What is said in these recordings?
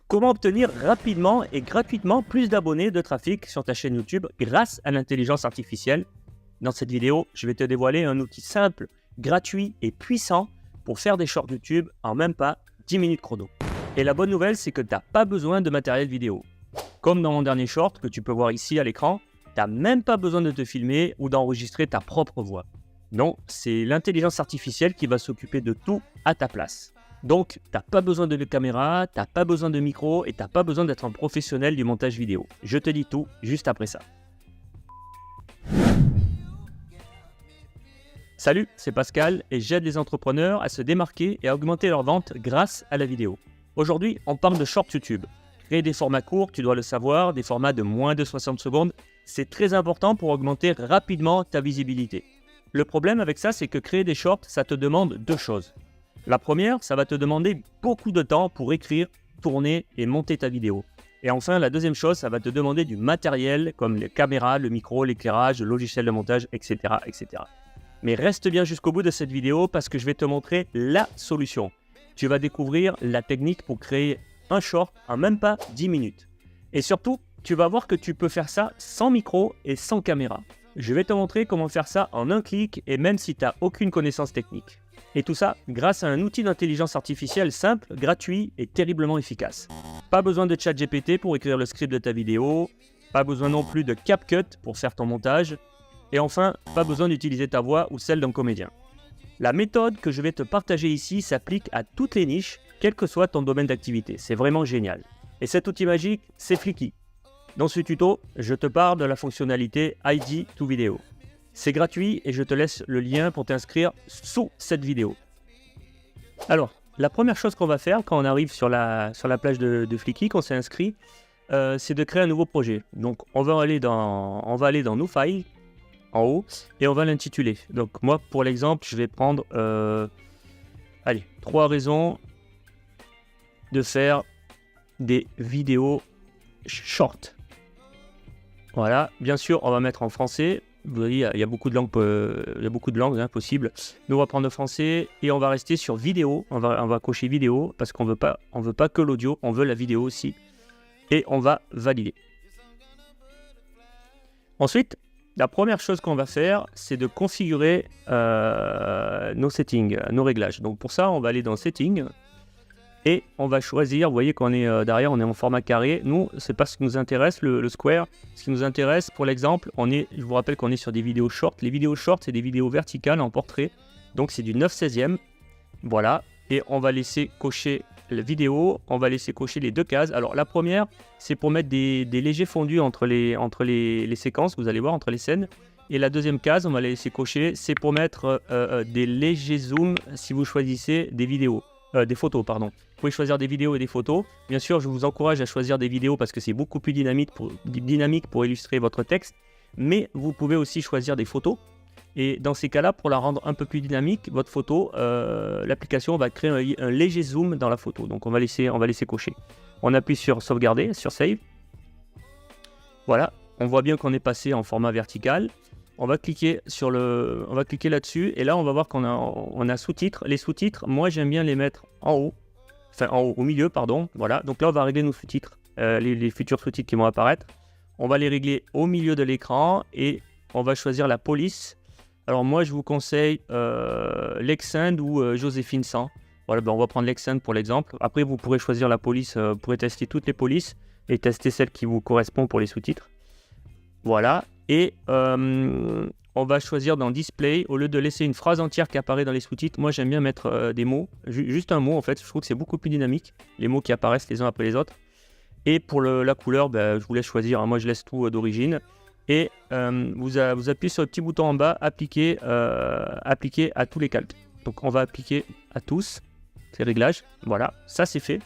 Comment obtenir rapidement et gratuitement plus d'abonnés de trafic sur ta chaîne YouTube grâce à l'intelligence artificielle? Dans cette vidéo, je vais te dévoiler un outil simple, gratuit et puissant pour faire des shorts YouTube en même pas 10 minutes chrono. Et la bonne nouvelle, c'est que tu n'as pas besoin de matériel vidéo. Comme dans mon dernier short que tu peux voir ici à l'écran, tu n'as même pas besoin de te filmer ou d'enregistrer ta propre voix. Non, c'est l'intelligence artificielle qui va s'occuper de tout à ta place. Donc, tu n'as pas besoin de caméra, tu n'as pas besoin de micro et tu n'as pas besoin d'être un professionnel du montage vidéo. Je te dis tout juste après ça. Salut, c'est Pascal et j'aide les entrepreneurs à se démarquer et à augmenter leurs ventes grâce à la vidéo. Aujourd'hui, on parle de short YouTube. Créer des formats courts, tu dois le savoir, des formats de moins de 60 secondes, c'est très important pour augmenter rapidement ta visibilité. Le problème avec ça, c'est que créer des shorts, ça te demande deux choses. La première, ça va te demander beaucoup de temps pour écrire, tourner et monter ta vidéo. Et enfin, la deuxième chose, ça va te demander du matériel comme les caméras, le micro, l'éclairage, le logiciel de montage, etc., etc. Mais reste bien jusqu'au bout de cette vidéo parce que je vais te montrer la solution. Tu vas découvrir la technique pour créer un short en même pas 10 minutes. Et surtout, tu vas voir que tu peux faire ça sans micro et sans caméra. Je vais te montrer comment faire ça en un clic et même si tu n'as aucune connaissance technique. Et tout ça grâce à un outil d'intelligence artificielle simple, gratuit et terriblement efficace. Pas besoin de ChatGPT pour écrire le script de ta vidéo, pas besoin non plus de CapCut pour faire ton montage, et enfin, pas besoin d'utiliser ta voix ou celle d'un comédien. La méthode que je vais te partager ici s'applique à toutes les niches, quel que soit ton domaine d'activité. C'est vraiment génial. Et cet outil magique, c'est Flicky. Dans ce tuto, je te parle de la fonctionnalité ID to Video. C'est gratuit et je te laisse le lien pour t'inscrire sous cette vidéo. Alors, la première chose qu'on va faire quand on arrive sur la page de Flicky, qu'on s'est inscrit, c'est de créer un nouveau projet. Donc, on va aller dans New File, en haut, et on va l'intituler. Donc, moi, pour l'exemple, je vais prendre 3 raisons de faire des vidéos short. Voilà, bien sûr, on va mettre en français. Vous voyez, il y a beaucoup de langues, possibles. Nous, on va prendre le français et on va rester sur vidéo. On va cocher vidéo parce qu'on veut pas que l'audio, on veut la vidéo aussi. Et on va valider. Ensuite, la première chose qu'on va faire, c'est de configurer nos settings, nos réglages. Donc pour ça, on va aller dans Settings. Et on va choisir, vous voyez qu'on est derrière, on est en format carré. Nous, c'est pas ce qui nous intéresse, le square. Ce qui nous intéresse, pour l'exemple, je vous rappelle qu'on est sur des vidéos short. Les vidéos short, c'est des vidéos verticales en portrait. Donc c'est du 9/16e. Voilà. Et on va laisser cocher la vidéo. On va laisser cocher les deux cases. Alors la première, c'est pour mettre des légers fondus entre les séquences, vous allez voir, entre les scènes. Et la deuxième case, on va la laisser cocher, c'est pour mettre des légers zooms si vous choisissez des photos, pardon. Vous pouvez choisir des vidéos et des photos. Bien sûr, je vous encourage à choisir des vidéos parce que c'est beaucoup plus dynamique pour illustrer votre texte. Mais vous pouvez aussi choisir des photos. Et dans ces cas-là, pour la rendre un peu plus dynamique, votre photo, l'application va créer un léger zoom dans la photo. Donc on va laisser cocher. On appuie sur sauvegarder, sur save. Voilà, on voit bien qu'on est passé en format vertical. On va cliquer là-dessus et là on va voir qu'on a sous-titres. Les sous-titres, moi j'aime bien les mettre en haut, au milieu, pardon. Voilà, donc là on va régler nos sous-titres, les futurs sous-titres qui vont apparaître. On va les régler au milieu de l'écran et on va choisir la police. Alors moi je vous conseille Lexand ou Joséphine 100. Voilà, on va prendre Lexand pour l'exemple. Après vous pourrez choisir la police, vous pourrez tester toutes les polices et tester celle qui vous correspond pour les sous-titres. Voilà. Et on va choisir dans Display, au lieu de laisser une phrase entière qui apparaît dans les sous-titres, moi j'aime bien mettre des mots, juste un mot en fait, je trouve que c'est beaucoup plus dynamique, les mots qui apparaissent les uns après les autres. Et pour la couleur, je vous laisse choisir, hein. Moi je laisse tout d'origine. Et vous appuyez sur le petit bouton en bas, appliquer à tous les calques. Donc on va appliquer à tous ces réglages, voilà, ça c'est fait.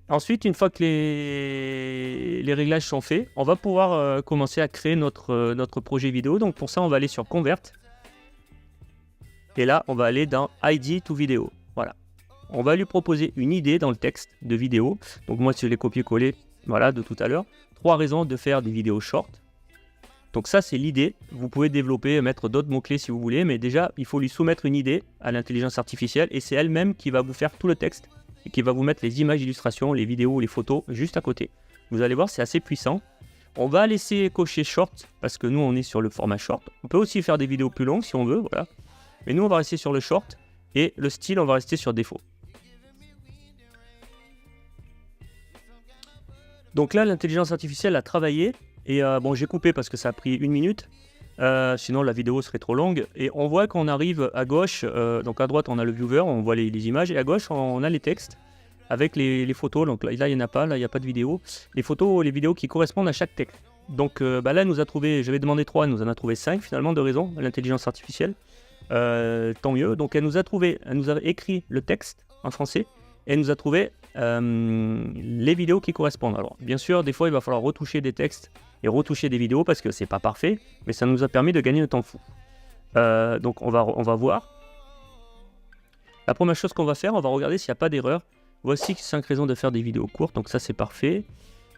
Ensuite, une fois que les réglages sont faits, on va pouvoir commencer à créer notre projet vidéo. Donc pour ça, on va aller sur Convert. Et là, on va aller dans ID to Video. Voilà. On va lui proposer une idée dans le texte de vidéo. Donc moi, si je l'ai copié-collé, voilà, de tout à l'heure. 3 raisons de faire des vidéos short. Donc ça, c'est l'idée. Vous pouvez développer, mettre d'autres mots-clés si vous voulez. Mais déjà, il faut lui soumettre une idée à l'intelligence artificielle. Et c'est elle-même qui va vous faire tout le texte. et qui va vous mettre les images d'illustration, les vidéos, les photos juste à côté. Vous allez voir, c'est assez puissant. On va laisser cocher short parce que nous on est sur le format short. On peut aussi faire des vidéos plus longues si on veut, voilà. Mais nous on va rester sur le short et le style on va rester sur défaut. Donc là l'intelligence artificielle a travaillé et bon j'ai coupé parce que ça a pris 1 minute. Sinon la vidéo serait trop longue et on voit qu'on arrive à gauche, donc à droite on a le viewer, on voit les images et à gauche on a les textes avec les photos. Donc là il n'y en a pas, là il n'y a pas de vidéo. Les photos, les vidéos qui correspondent à chaque texte. Donc là elle nous a trouvé, j'avais demandé 3, elle nous en a trouvé 5 finalement de raison, l'intelligence artificielle. Tant mieux, donc elle nous a écrit le texte en français et elle nous a trouvé les vidéos qui correspondent. Alors bien sûr des fois il va falloir retoucher des textes et retoucher des vidéos parce que c'est pas parfait, mais ça nous a permis de gagner un temps fou. Donc on va voir. La première chose qu'on va faire, on va regarder s'il n'y a pas d'erreur. Voici 5 raisons de faire des vidéos courtes, donc ça c'est parfait.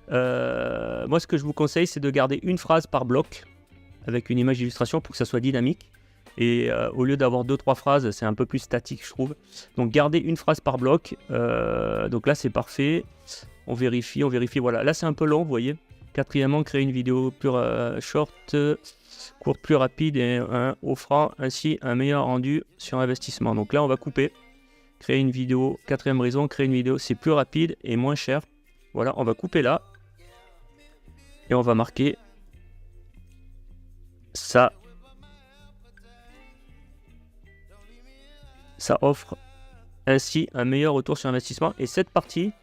Moi ce que je vous conseille c'est de garder une phrase par bloc avec une image d'illustration pour que ça soit dynamique. Et au lieu d'avoir 2-3 phrases, c'est un peu plus statique je trouve. Donc gardez une phrase par bloc. Donc là c'est parfait. On vérifie, voilà. Là c'est un peu long, vous voyez. Quatrièmement, créer une vidéo plus short, courte, plus rapide et offrant ainsi un meilleur rendu sur investissement. Donc là on va couper. Créer une vidéo, 4e raison, créer une vidéo, c'est plus rapide et moins cher. Voilà, on va couper là. Et on va marquer ça. Ça offre ainsi un meilleur retour sur investissement. Et cette partie,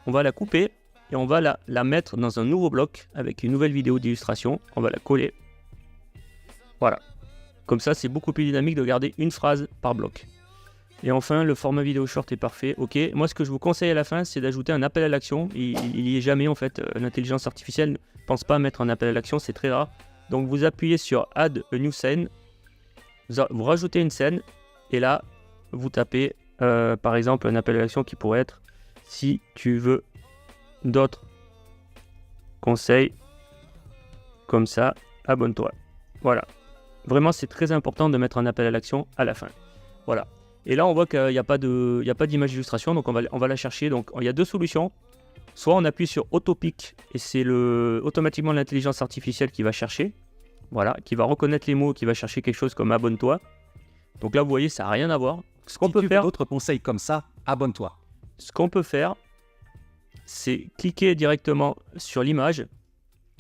on va la couper et on va la mettre dans un nouveau bloc avec une nouvelle vidéo d'illustration. On va la coller. Voilà. Comme ça, c'est beaucoup plus dynamique de garder une phrase par bloc. Et enfin, le format vidéo short est parfait. Ok, moi ce que je vous conseille à la fin, c'est d'ajouter un appel à l'action. Il n'y est jamais en fait. L'intelligence artificielle ne pense pas à mettre un appel à l'action, c'est très rare. Donc vous appuyez sur Add a new scene. Vous rajoutez une scène. Et là, vous tapez par exemple un appel à l'action qui pourrait être si tu veux d'autres conseils comme ça, abonne-toi. Voilà. Vraiment, c'est très important de mettre un appel à l'action à la fin. Voilà. Et là, on voit qu'il n'y a pas d'image d'illustration, donc on va la chercher. Donc, il y a 2 solutions. Soit on appuie sur Autopic et c'est automatiquement l'intelligence artificielle qui va chercher. Voilà, qui va reconnaître les mots, qui va chercher quelque chose comme abonne-toi. Donc là, vous voyez, ça n'a rien à voir. Ce qu'on peut faire, d'autres conseils comme ça, abonne-toi. Ce qu'on peut faire, c'est cliquer directement sur l'image,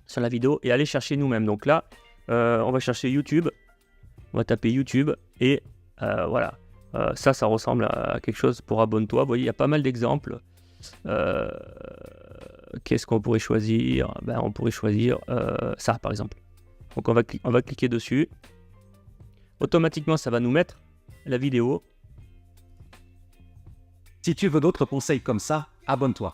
sur la vidéo et aller chercher nous-mêmes. Donc là, on va chercher YouTube. On va taper YouTube et voilà. Ça ressemble à quelque chose pour abonne-toi. Vous voyez, il y a pas mal d'exemples. Qu'est-ce qu'on pourrait choisir? On pourrait choisir ça, par exemple. Donc, on va cliquer dessus. Automatiquement, ça va nous mettre la vidéo. Si tu veux d'autres conseils comme ça, abonne-toi.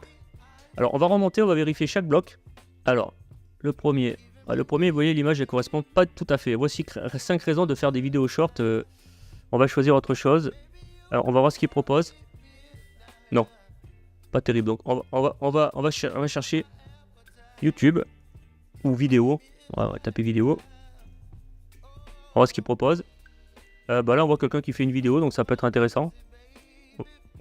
Alors, on va remonter, on va vérifier chaque bloc. Alors, le premier, vous voyez, l'image ne correspond pas tout à fait. Voici 5 raisons de faire des vidéos short. On va choisir autre chose. Alors, on va voir ce qu'il propose. Non, pas terrible. Donc, on va chercher YouTube ou vidéo. On va taper vidéo. On va voir ce qu'il propose. Là, on voit quelqu'un qui fait une vidéo, donc ça peut être intéressant.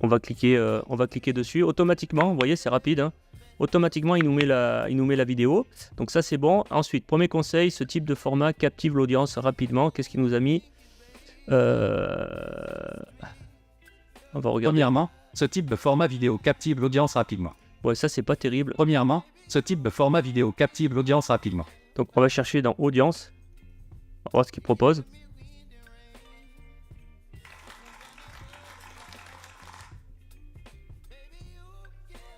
On va cliquer dessus. Automatiquement, vous voyez, c'est rapide. Hein. Automatiquement, il nous met la vidéo. Donc ça, c'est bon. Ensuite, premier conseil, ce type de format captive l'audience rapidement. Qu'est-ce qu'il nous a mis? On va regarder. Premièrement, ce type de format vidéo captive l'audience rapidement. Ouais, ça c'est pas terrible. Premièrement, ce type de format vidéo captive l'audience rapidement. Donc on va chercher dans audience. On va voir ce qu'il propose.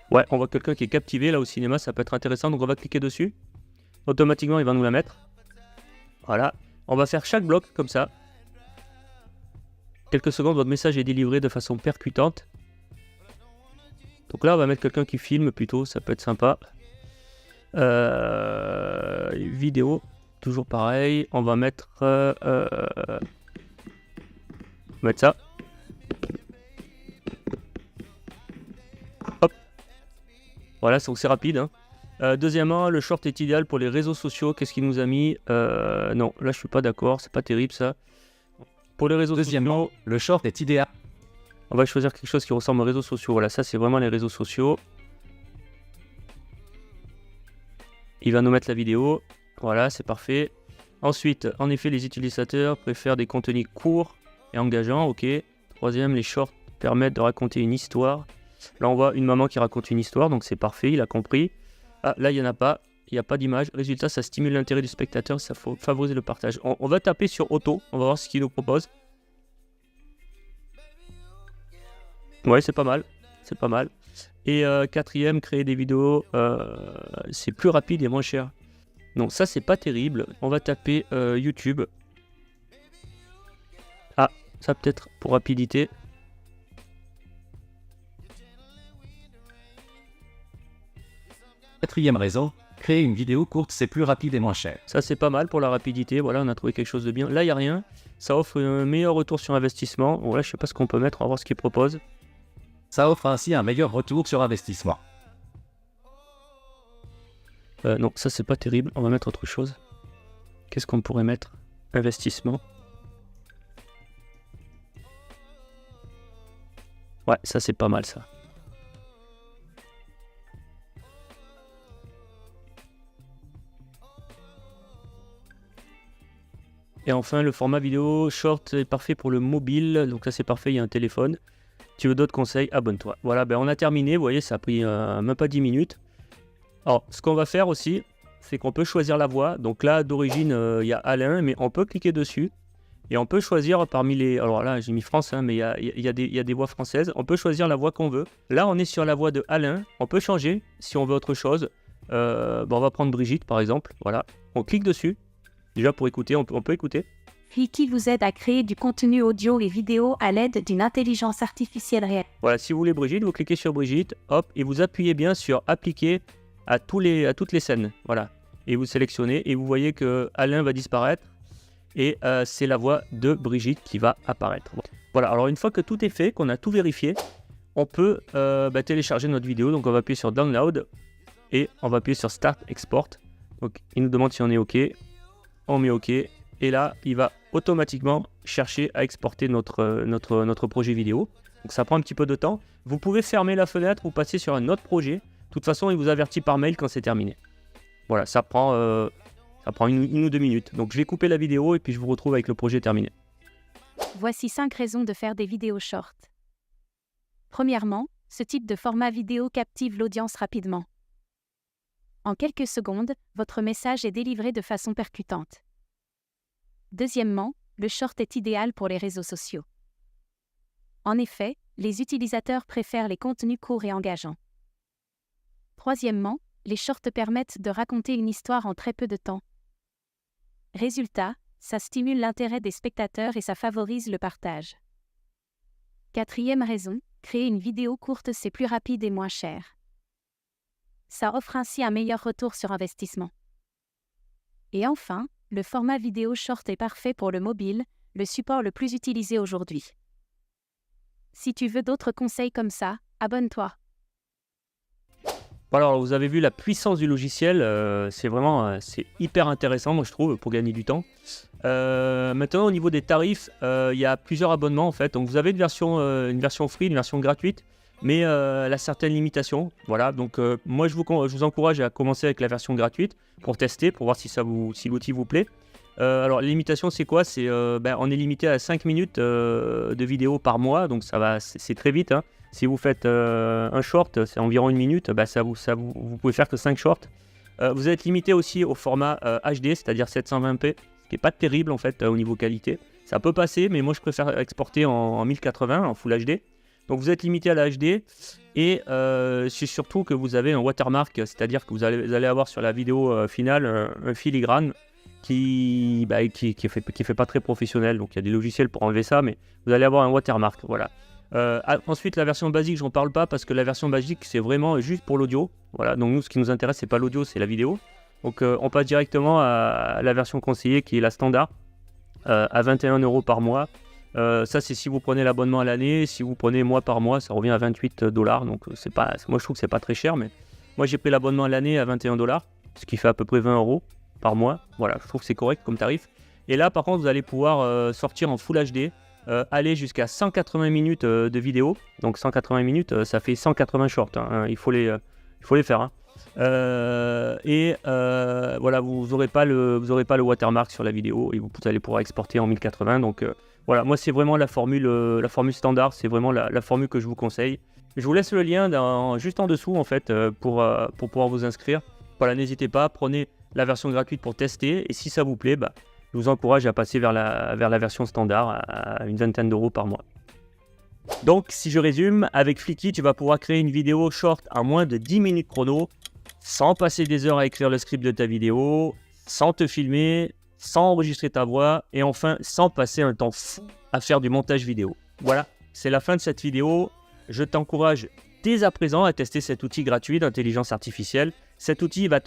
Ouais, on voit quelqu'un qui est captivé là au cinéma, ça peut être intéressant. Donc on va cliquer dessus. Automatiquement, il va nous la mettre. Voilà. On va faire chaque bloc comme ça. Quelques secondes, votre message est délivré de façon percutante. Donc là, on va mettre quelqu'un qui filme plutôt, ça peut être sympa. Vidéo, toujours pareil. On va mettre, ça. Hop. Voilà, donc c'est rapide. Hein. Deuxièmement, le short est idéal pour les réseaux sociaux. Qu'est-ce qu'il nous a mis? Non, là je suis pas d'accord, c'est pas terrible ça. Pour les réseaux sociaux. Deuxièmement, le short est idéal. On va choisir quelque chose qui ressemble aux réseaux sociaux. Voilà, ça c'est vraiment les réseaux sociaux. Il va nous mettre la vidéo. Voilà, c'est parfait. Ensuite, en effet, les utilisateurs préfèrent des contenus courts et engageants. Ok. Troisième, les shorts permettent de raconter une histoire. Là, on voit une maman qui raconte une histoire, donc c'est parfait, il a compris. Ah, là, il n'y en a pas. Il n'y a pas d'image. Résultat, ça stimule l'intérêt du spectateur, ça faut favoriser le partage. On va taper sur auto, on va voir ce qu'il nous propose. Ouais, c'est pas mal. C'est pas mal. Et quatrième, créer des vidéos, c'est plus rapide et moins cher. Donc ça, c'est pas terrible. On va taper YouTube. Ah, ça peut-être pour rapidité. Quatrième raison, créer une vidéo courte, c'est plus rapide et moins cher. Ça, c'est pas mal pour la rapidité. Voilà, on a trouvé quelque chose de bien. Là, il n'y a rien. Ça offre un meilleur retour sur investissement. Bon, là, je sais pas ce qu'on peut mettre. On va voir ce qu'il propose. Ça offre ainsi un meilleur retour sur investissement. Non, ça, c'est pas terrible. On va mettre autre chose. Qu'est-ce qu'on pourrait mettre? Investissement. Ouais, ça, c'est pas mal, ça. Et enfin, le format vidéo short est parfait pour le mobile. Donc là, c'est parfait, il y a un téléphone. Tu veux d'autres conseils? Abonne-toi. Voilà, ben on a terminé. Vous voyez, ça a pris même pas 10 minutes. Alors, ce qu'on va faire aussi, c'est qu'on peut choisir la voix. Donc là, d'origine, il y a Alain, mais on peut cliquer dessus. Et on peut choisir parmi les... Alors là, j'ai mis France, hein, mais il y a des voix françaises. On peut choisir la voix qu'on veut. Là, on est sur la voix de Alain. On peut changer si on veut autre chose. On va prendre Brigitte, par exemple. Voilà. On clique dessus. Déjà, pour écouter, on peut écouter. Wiki vous aide à créer du contenu audio et vidéo à l'aide d'une intelligence artificielle réelle. Voilà, si vous voulez Brigitte, vous cliquez sur Brigitte, hop, et vous appuyez bien sur appliquer à toutes les scènes. Voilà. Et vous sélectionnez et vous voyez que Alain va disparaître et c'est la voix de Brigitte qui va apparaître. Voilà, alors une fois que tout est fait, qu'on a tout vérifié, on peut télécharger notre vidéo. Donc on va appuyer sur Download et on va appuyer sur Start Export. Donc il nous demande si on est OK. On met OK. Et là, il va automatiquement chercher à exporter notre projet vidéo. Donc ça prend un petit peu de temps. Vous pouvez fermer la fenêtre ou passer sur un autre projet. De toute façon, il vous avertit par mail quand c'est terminé. Voilà, ça prend une ou deux minutes. Donc je vais couper la vidéo et puis je vous retrouve avec le projet terminé. Voici 5 raisons de faire des vidéos short. Premièrement, ce type de format vidéo captive l'audience rapidement. En quelques secondes, votre message est délivré de façon percutante. Deuxièmement, le short est idéal pour les réseaux sociaux. En effet, les utilisateurs préfèrent les contenus courts et engageants. Troisièmement, les shorts permettent de raconter une histoire en très peu de temps. Résultat, ça stimule l'intérêt des spectateurs et ça favorise le partage. Quatrième raison, créer une vidéo courte, c'est plus rapide et moins cher. Ça offre ainsi un meilleur retour sur investissement. Et enfin, le format vidéo short est parfait pour le mobile, le support le plus utilisé aujourd'hui. Si tu veux d'autres conseils comme ça, abonne-toi. Alors, vous avez vu la puissance du logiciel, c'est hyper intéressant, moi je trouve, pour gagner du temps. Maintenant, au niveau des tarifs, il y a plusieurs abonnements en fait. Donc, vous avez une version free, une version gratuite, mais elle a certaines limitations. Voilà, donc moi je vous encourage à commencer avec la version gratuite pour tester, pour voir si l'outil vous plaît. Alors, la limitation, c'est quoi? On est limité à 5 minutes de vidéo par mois, donc c'est très vite, hein. Si vous faites un short, c'est environ une minute, vous pouvez faire que 5 shorts. Vous êtes limité aussi au format HD, c'est-à-dire 720p, ce qui n'est pas terrible en fait au niveau qualité. Ça peut passer, mais moi je préfère exporter en 1080, en Full HD. Donc vous êtes limité à la HD et c'est surtout que vous avez un watermark, c'est-à-dire que vous allez avoir sur la vidéo finale un filigrane qui fait pas très professionnel. Donc il y a des logiciels pour enlever ça, mais vous allez avoir un watermark, voilà. Ensuite, la version basique, j'en parle pas parce que la version basique, c'est vraiment juste pour l'audio. Voilà, donc nous, ce qui nous intéresse, c'est pas l'audio, c'est la vidéo. Donc, on passe directement à la version conseillée qui est la standard, à 21 € par mois. Ça, c'est si vous prenez l'abonnement à l'année. Si vous prenez mois par mois, ça revient à 28 $. Donc, moi, je trouve que c'est pas très cher, mais moi, j'ai pris l'abonnement à l'année à 21 $, ce qui fait à peu près 20 € par mois. Voilà, je trouve que c'est correct comme tarif. Et là, par contre, vous allez pouvoir sortir en Full HD. aller jusqu'à 180 minutes de vidéo. Donc 180 minutes, ça fait 180 shorts. Hein. Il faut les faire. Hein. Voilà, vous n'aurez pas le watermark sur la vidéo et vous allez pouvoir exporter en 1080. Donc voilà, moi c'est vraiment la formule standard, c'est vraiment la formule que je vous conseille. Je vous laisse le lien juste en dessous en fait pour pouvoir vous inscrire. Voilà, n'hésitez pas, prenez la version gratuite pour tester et si ça vous plaît, je vous encourage à passer vers la version standard à une vingtaine d'euros par mois. Donc si je résume, avec Flicky, tu vas pouvoir créer une vidéo short à moins de 10 minutes chrono, sans passer des heures à écrire le script de ta vidéo, sans te filmer, sans enregistrer ta voix et enfin sans passer un temps fou à faire du montage vidéo. Voilà, c'est la fin de cette vidéo. Je t'encourage dès à présent à tester cet outil gratuit d'intelligence artificielle. Cet outil va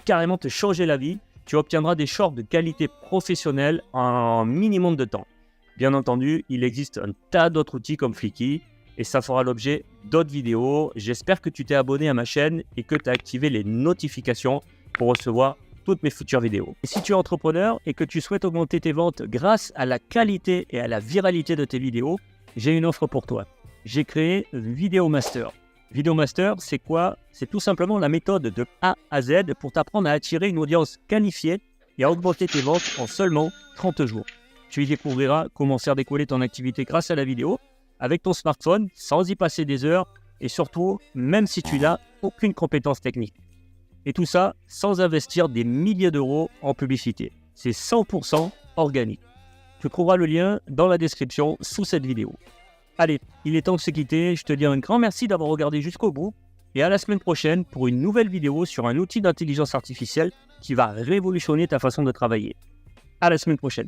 carrément te changer la vie. Tu obtiendras des shorts de qualité professionnelle en un minimum de temps. Bien entendu, il existe un tas d'autres outils comme Flicky et ça fera l'objet d'autres vidéos. J'espère que tu t'es abonné à ma chaîne et que tu as activé les notifications pour recevoir toutes mes futures vidéos. Et si tu es entrepreneur et que tu souhaites augmenter tes ventes grâce à la qualité et à la viralité de tes vidéos, j'ai une offre pour toi. J'ai créé Video Master. Video Master, c'est quoi? C'est tout simplement la méthode de A à Z pour t'apprendre à attirer une audience qualifiée et à augmenter tes ventes en seulement 30 jours. Tu y découvriras comment faire décoller ton activité grâce à la vidéo, avec ton smartphone, sans y passer des heures, et surtout, même si tu n'as aucune compétence technique. Et tout ça sans investir des milliers d'euros en publicité. C'est 100% organique. Tu trouveras le lien dans la description sous cette vidéo. Allez, il est temps de se quitter. Je te dis un grand merci d'avoir regardé jusqu'au bout. Et à la semaine prochaine pour une nouvelle vidéo sur un outil d'intelligence artificielle qui va révolutionner ta façon de travailler. À la semaine prochaine.